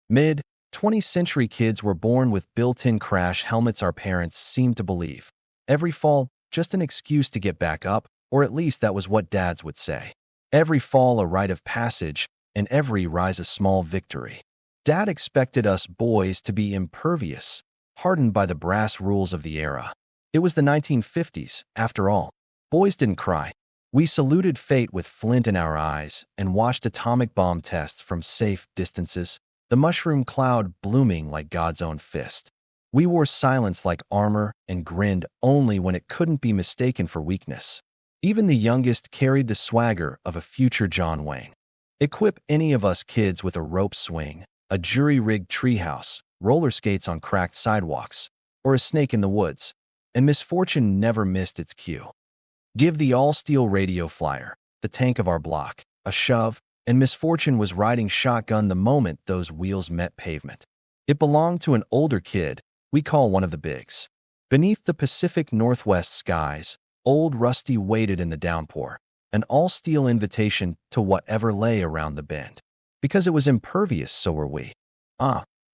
Mid-20th century kids were born with built-in crash helmets our parents seemed to believe. Every fall, just an excuse to get back up, or at least that was what dads would say. Every fall a rite of passage, and every rise a small victory. Dad expected us boys to be impervious, hardened by the brass rules of the era. It was the 1950s, after all. Boys didn't cry. We saluted fate with flint in our eyes and watched atomic bomb tests from safe distances, the mushroom cloud blooming like God's own fist. We wore silence like armor and grinned only when it couldn't be mistaken for weakness. Even the youngest carried the swagger of a future John Wayne. Equip any of us kids with a rope swing, a jury-rigged treehouse, roller skates on cracked sidewalks, or a snake in the woods, and misfortune never missed its cue. Give the all-steel radio flyer, the tank of our block, a shove, and misfortune was riding shotgun the moment those wheels met pavement. It belonged to an older kid we call one of the bigs. Beneath the Pacific Northwest skies, old Rusty waited in the downpour, an all-steel invitation to whatever lay around the bend. Because it was impervious, so were we.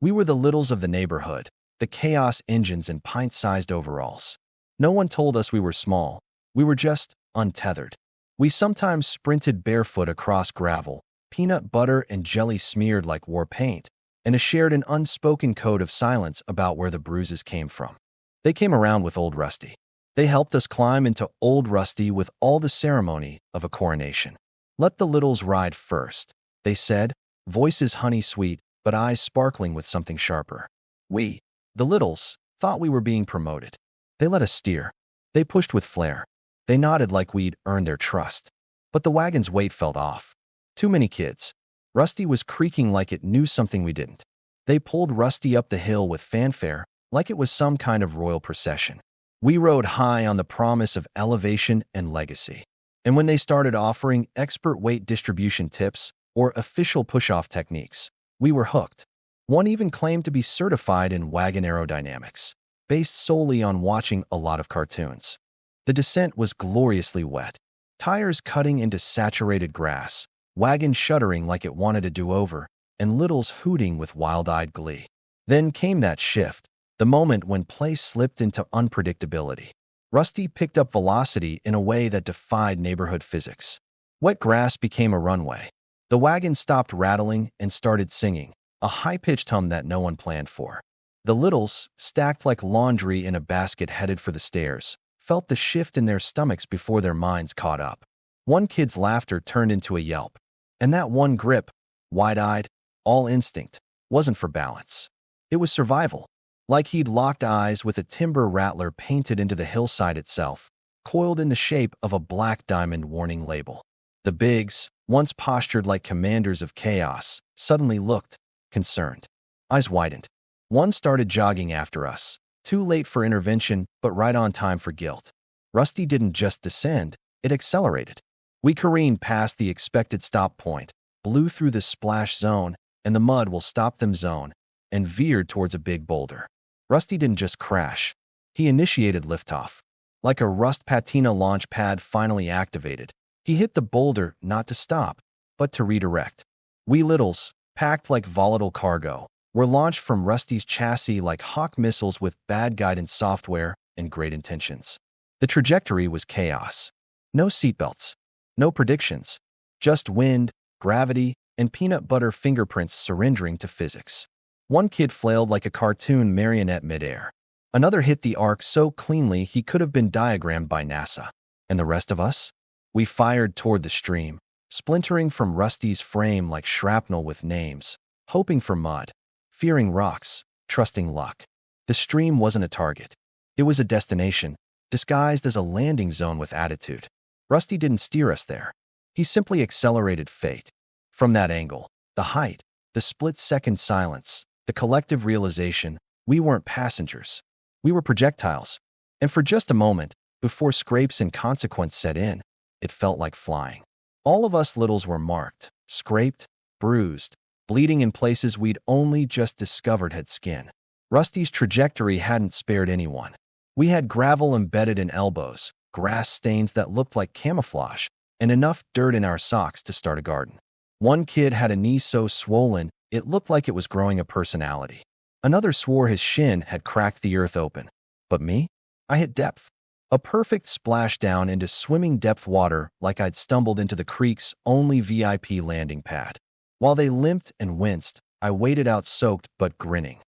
We were the littles of the neighborhood, the chaos engines in pint-sized overalls. No one told us we were small. We were just untethered. We sometimes sprinted barefoot across gravel, peanut butter and jelly smeared like war paint, and shared an unspoken code of silence about where the bruises came from. They came around with old Rusty. They helped us climb into old Rusty with all the ceremony of a coronation. Let the littles ride first, they said, voices honey-sweet, but eyes sparkling with something sharper. We, the littles, thought we were being promoted. They let us steer. They pushed with flair. They nodded like we'd earned their trust. But the wagon's weight felt off. Too many kids. Rusty was creaking like it knew something we didn't. They pulled Rusty up the hill with fanfare, like it was some kind of royal procession. We rode high on the promise of elevation and legacy. And when they started offering expert weight distribution tips or official push-off techniques, we were hooked. One even claimed to be certified in wagon aerodynamics, based solely on watching a lot of cartoons. The descent was gloriously wet, tires cutting into saturated grass, wagon shuddering like it wanted a do-over, and littles hooting with wild-eyed glee. Then came that shift, the moment when play slipped into unpredictability. Rusty picked up velocity in a way that defied neighborhood physics. Wet grass became a runway. The wagon stopped rattling and started singing, a high-pitched hum that no one planned for. The littles, stacked like laundry in a basket headed for the stairs, felt the shift in their stomachs before their minds caught up. One kid's laughter turned into a yelp, and that one grip, wide-eyed, all instinct, wasn't for balance. It was survival, like he'd locked eyes with a timber rattler painted into the hillside itself, coiled in the shape of a black diamond warning label. The bigs, once postured like commanders of chaos, suddenly looked concerned. Eyes widened. One started jogging after us, too late for intervention, but right on time for guilt. Rusty didn't just descend, it accelerated. We careened past the expected stop point, blew through the splash zone and the mud will stop them zone, and veered towards a big boulder. Rusty didn't just crash. He initiated liftoff. Like a rust patina launch pad finally activated, he hit the boulder not to stop, but to redirect. We littles, packed like volatile cargo, were launched from Rusty's chassis like hawk missiles with bad guidance software and great intentions. The trajectory was chaos. No seatbelts. No predictions. Just wind, gravity, and peanut butter fingerprints surrendering to physics. One kid flailed like a cartoon marionette midair. Another hit the arc so cleanly he could have been diagrammed by NASA. And the rest of us? We fired toward the stream, splintering from Rusty's frame like shrapnel with names, hoping for mud, fearing rocks, trusting luck. The stream wasn't a target. It was a destination, disguised as a landing zone with attitude. Rusty didn't steer us there. He simply accelerated fate. From that angle, the height, the split-second silence, the collective realization, we weren't passengers. We were projectiles. And for just a moment, before scrapes and consequence set in, it felt like flying. All of us littles were marked, scraped, bruised, bleeding in places we'd only just discovered had skin. Rusty's trajectory hadn't spared anyone. We had gravel embedded in elbows, grass stains that looked like camouflage, and enough dirt in our socks to start a garden. One kid had a knee so swollen It looked like it was growing a personality. Another swore his shin had cracked the earth open. But me? I hit depth. A perfect splashdown into swimming depth water like I'd stumbled into the creek's only VIP landing pad. While they limped and winced, I waded out soaked but grinning.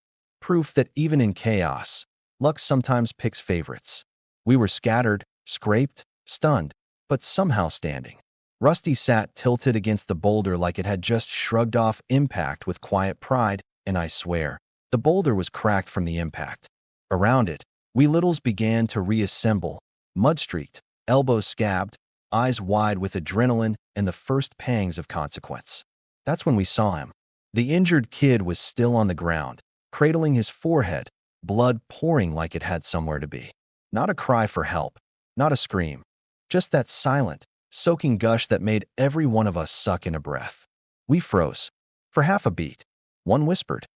Proof that even in chaos, luck sometimes picks favorites. We were scattered, scraped, stunned, but somehow standing. Rusty sat tilted against the boulder like it had just shrugged off impact with quiet pride, and I swear, the boulder was cracked from the impact. Around it, we littles began to reassemble, mud-streaked, elbows scabbed, eyes wide with adrenaline and the first pangs of consequence. That's when we saw him. The injured kid was still on the ground, cradling his forehead, blood pouring like it had somewhere to be. Not a cry for help, not a scream, just that silent, soaking gush that made every one of us suck in a breath. We froze. For half a beat. One whispered,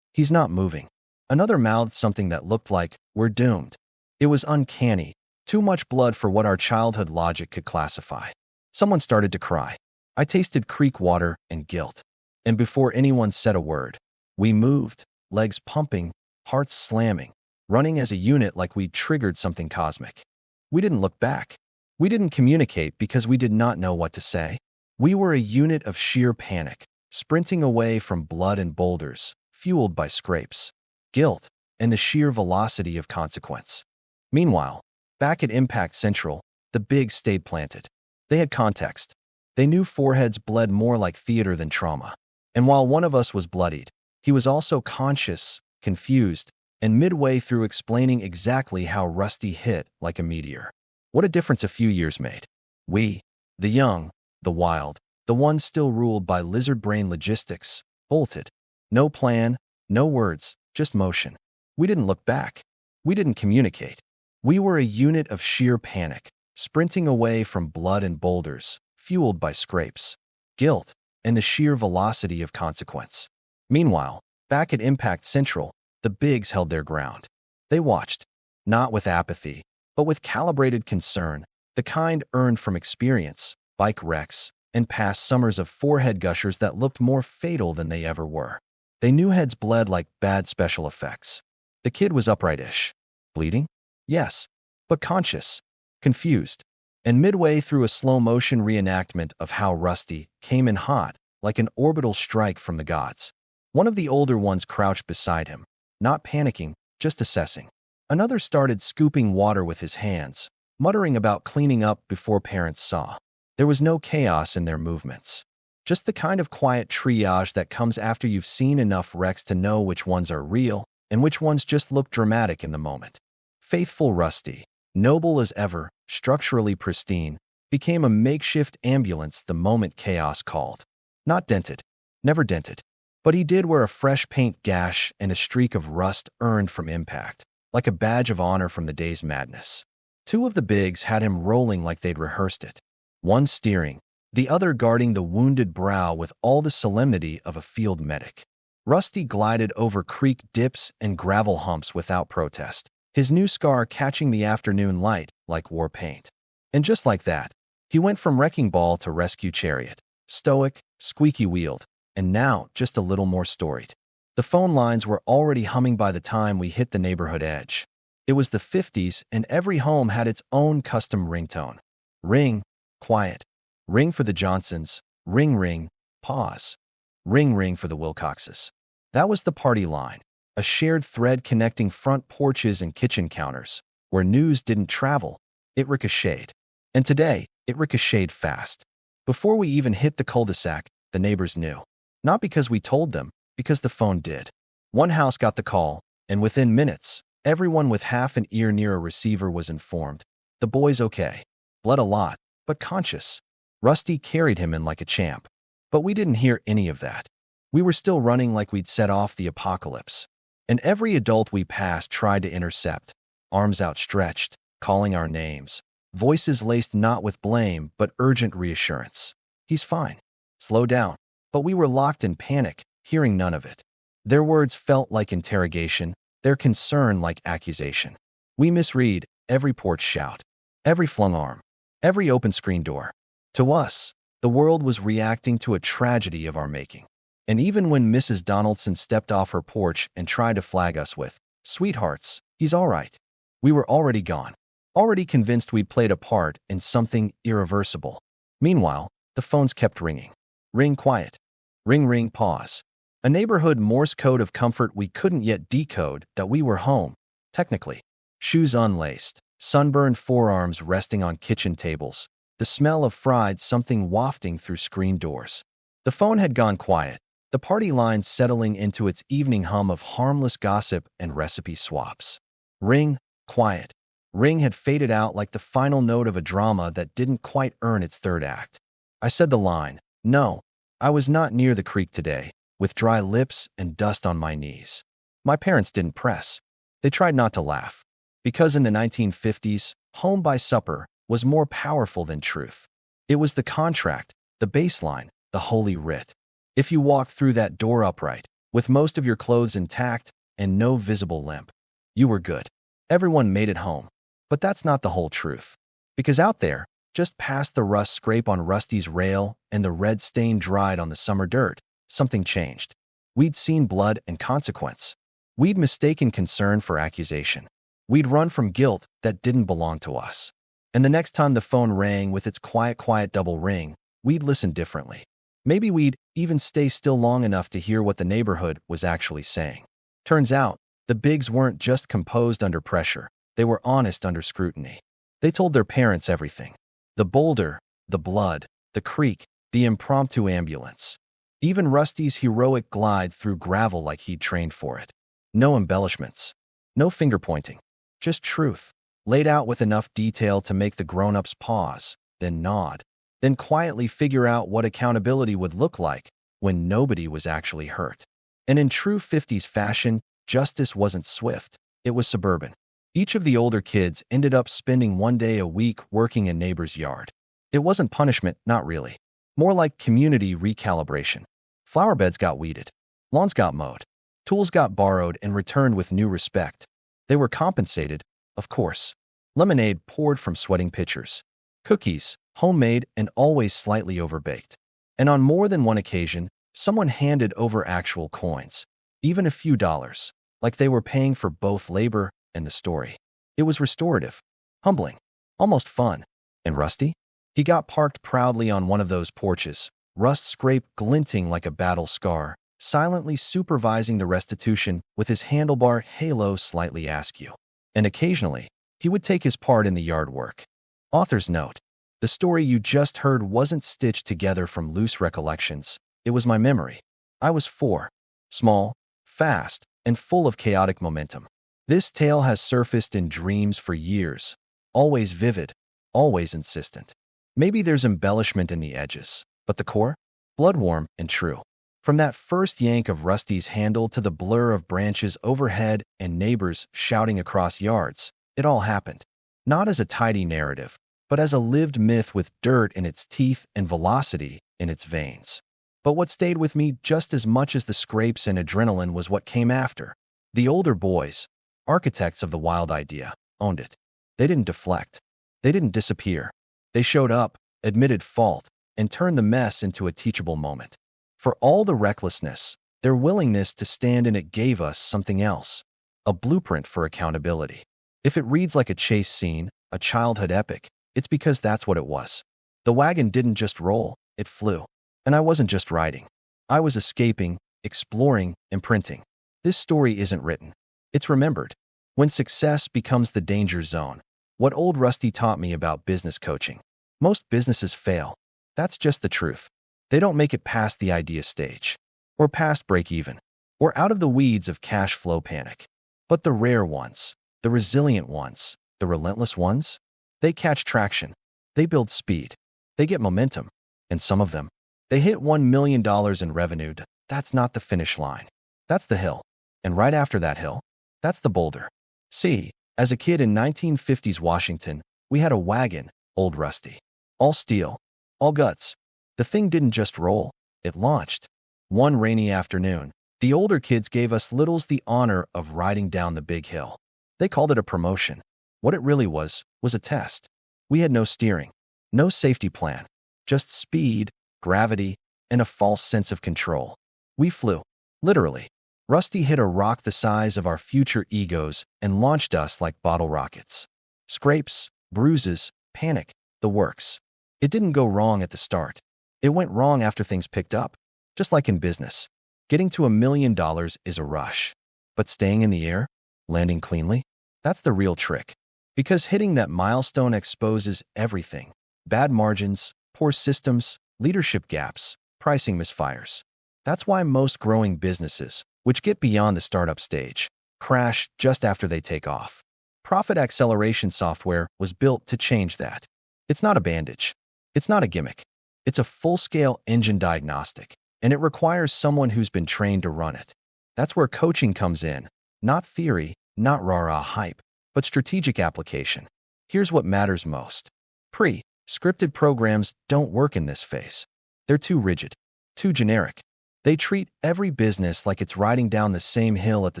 "He's not moving." Another mouthed something that looked like, "We're doomed." It was uncanny, too much blood for what our childhood logic could classify. Someone started to cry. I tasted creek water and guilt. And before anyone said a word, we moved, legs pumping, hearts slamming, running as a unit like we'd triggered something cosmic. We didn't look back. We didn't communicate because we did not know what to say. We were a unit of sheer panic, sprinting away from blood and boulders, fueled by scrapes, guilt, and the sheer velocity of consequence. Meanwhile, back at Impact Central, the bigs stayed planted. They had context. They knew foreheads bled more like theater than trauma. And while one of us was bloodied, he was also conscious, confused, and midway through explaining exactly how Rusty hit like a meteor. What a difference a few years made. We, the young, the wild, the ones still ruled by lizard brain logistics, bolted. No plan, no words, just motion. We didn't look back. We didn't communicate. We were a unit of sheer panic, sprinting away from blood and boulders, fueled by scrapes, guilt, and the sheer velocity of consequence. Meanwhile, back at Impact Central, the bigs held their ground. They watched, not with apathy, but with calibrated concern, the kind earned from experience, bike wrecks, and past summers of forehead gushers that looked more fatal than they ever were. They knew heads bled like bad special effects. The kid was upright-ish. Bleeding? Yes, but conscious, confused, and midway through a slow-motion reenactment of how Rusty came in hot, like an orbital strike from the gods. One of the older ones crouched beside him, not panicking, just assessing. Another started scooping water with his hands, muttering about cleaning up before parents saw. There was no chaos in their movements. Just the kind of quiet triage that comes after you've seen enough wrecks to know which ones are real and which ones just look dramatic in the moment. Faithful Rusty, noble as ever, structurally pristine, became a makeshift ambulance the moment chaos called. Not dented, never dented, but he did wear a fresh paint gash and a streak of rust earned from impact, like a badge of honor from the day's madness. Two of the bigs had him rolling like they'd rehearsed it, one steering, the other guarding the wounded brow with all the solemnity of a field medic. Rusty glided over creek dips and gravel humps without protest, his new scar catching the afternoon light like war paint. And just like that, he went from wrecking ball to rescue chariot, stoic, squeaky-wheeled, and now just a little more storied. The phone lines were already humming by the time we hit the neighborhood edge. It was the 50s, and every home had its own custom ringtone. Ring, quiet. Ring for the Johnsons. Ring, ring, pause. Ring, ring for the Wilcoxes. That was the party line, a shared thread connecting front porches and kitchen counters. Where news didn't travel, it ricocheted. And today, it ricocheted fast. Before we even hit the cul-de-sac, the neighbors knew. Not because we told them, because the phone did. One house got the call, and within minutes, everyone with half an ear near a receiver was informed. The boy's okay. Bled a lot, but conscious. Rusty carried him in like a champ. But we didn't hear any of that. We were still running like we'd set off the apocalypse. And every adult we passed tried to intercept, arms outstretched, calling our names, voices laced not with blame but urgent reassurance. He's fine. Slow down. But we were locked in panic, hearing none of it. Their words felt like interrogation, their concern like accusation. We misread every porch shout, every flung arm, every open screen door. To us, the world was reacting to a tragedy of our making. And even when Mrs. Donaldson stepped off her porch and tried to flag us with, "Sweethearts, he's all right," we were already gone, already convinced we'd played a part in something irreversible. Meanwhile, the phones kept ringing. Ring quiet. Ring ring pause. A neighborhood Morse code of comfort we couldn't yet decode that we were home, technically. Shoes unlaced, sunburned forearms resting on kitchen tables, the smell of fried something wafting through screen doors. The phone had gone quiet, the party line settling into its evening hum of harmless gossip and recipe swaps. Ring, quiet. Ring had faded out like the final note of a drama that didn't quite earn its third act. I said the line, "No, I was not near the creek today," with dry lips and dust on my knees. My parents didn't press. They tried not to laugh. Because in the 1950s, home by supper was more powerful than truth. It was the contract, the baseline, the holy writ. If you walked through that door upright, with most of your clothes intact and no visible limp, you were good. Everyone made it home. But that's not the whole truth. Because out there, just past the rust scrape on Rusty's rail and the red stain dried on the summer dirt, something changed. We'd seen blood and consequence. We'd mistaken concern for accusation. We'd run from guilt that didn't belong to us. And the next time the phone rang with its quiet double ring, we'd listen differently. Maybe we'd even stay still long enough to hear what the neighborhood was actually saying. Turns out, the Bigs weren't just composed under pressure. They were honest under scrutiny. They told their parents everything. The boulder, the blood, the creek, the impromptu ambulance. Even Rusty's heroic glide through gravel like he'd trained for it. No embellishments. No finger-pointing. Just truth, laid out with enough detail to make the grown-ups pause, then nod, then quietly figure out what accountability would look like when nobody was actually hurt. And in true 50s fashion, justice wasn't swift. It was suburban. Each of the older kids ended up spending one day a week working in neighbor's yard. It wasn't punishment, not really. More like community recalibration. Flower beds got weeded. Lawns got mowed. Tools got borrowed and returned with new respect. They were compensated, of course. Lemonade poured from sweating pitchers. Cookies, homemade and always slightly overbaked. And on more than one occasion, someone handed over actual coins, even a few dollars, like they were paying for both labor and the story. It was restorative, humbling, almost fun. And Rusty? He got parked proudly on one of those porches, rust scrape glinting like a battle scar, silently supervising the restitution with his handlebar halo slightly askew. And occasionally, he would take his part in the yard work. Author's note: the story you just heard wasn't stitched together from loose recollections. It was my memory. I was 4, small, fast, and full of chaotic momentum. This tale has surfaced in dreams for years, always vivid, always insistent. Maybe there's embellishment in the edges, but the core? Blood-warm and true. From that first yank of Rusty's handle to the blur of branches overhead and neighbors shouting across yards, it all happened. Not as a tidy narrative, but as a lived myth with dirt in its teeth and velocity in its veins. But what stayed with me just as much as the scrapes and adrenaline was what came after. The older boys, architects of the wild idea, owned it. They didn't deflect. They didn't disappear. They showed up, admitted fault, and turned the mess into a teachable moment. For all the recklessness, their willingness to stand in it gave us something else, a blueprint for accountability. If it reads like a chase scene, a childhood epic, it's because that's what it was. The wagon didn't just roll, it flew. And I wasn't just riding. I was escaping, exploring, imprinting. This story isn't written. It's remembered. When success becomes the danger zone. What old Rusty taught me about business coaching. Most businesses fail. That's just the truth. They don't make it past the idea stage, or past break-even, or out of the weeds of cash flow panic. But the rare ones, the resilient ones, the relentless ones, they catch traction. They build speed. They get momentum. And some of them, they hit $1 million in revenue. That's not the finish line. That's the hill. And right after that hill, that's the boulder. See, as a kid in 1950s Washington, we had a wagon, Old Rusty. All steel, all guts. The thing didn't just roll, it launched. One rainy afternoon, the older kids gave us littles the honor of riding down the big hill. They called it a promotion. What it really was a test. We had no steering, no safety plan, just speed, gravity, and a false sense of control. We flew. Literally. Rusty hit a rock the size of our future egos and launched us like bottle rockets. Scrapes, bruises, panic, the works. It didn't go wrong at the start. It went wrong after things picked up. Just like in business. Getting to $1 million is a rush. But staying in the air, landing cleanly, that's the real trick. Because hitting that milestone exposes everything. Bad margins, poor systems, leadership gaps, pricing misfires. That's why most growing businesses, which get beyond the startup stage, crash just after they take off. Profit acceleration software was built to change that. It's not a bandage. It's not a gimmick. It's a full-scale engine diagnostic, and it requires someone who's been trained to run it. That's where coaching comes in. Not theory, not rah-rah hype, but strategic application. Here's what matters most. Pre-scripted programs don't work in this phase. They're too rigid, too generic. They treat every business like it's riding down the same hill at the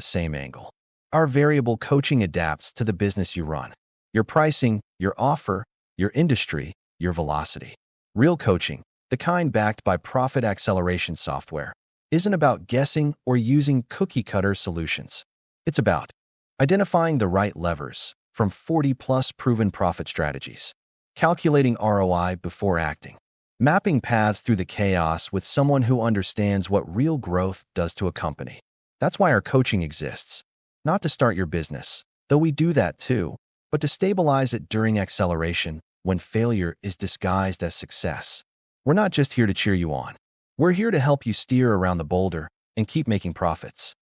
same angle. Our variable coaching adapts to the business you run. Your pricing, your offer, your industry, your velocity. Real coaching, the kind backed by profit acceleration software, isn't about guessing or using cookie-cutter solutions. It's about identifying the right levers from 40-plus proven profit strategies, calculating ROI before acting, mapping paths through the chaos with someone who understands what real growth does to a company. That's why our coaching exists. Not to start your business, though we do that too, but to stabilize it during acceleration when failure is disguised as success. We're not just here to cheer you on. We're here to help you steer around the boulder and keep making profits.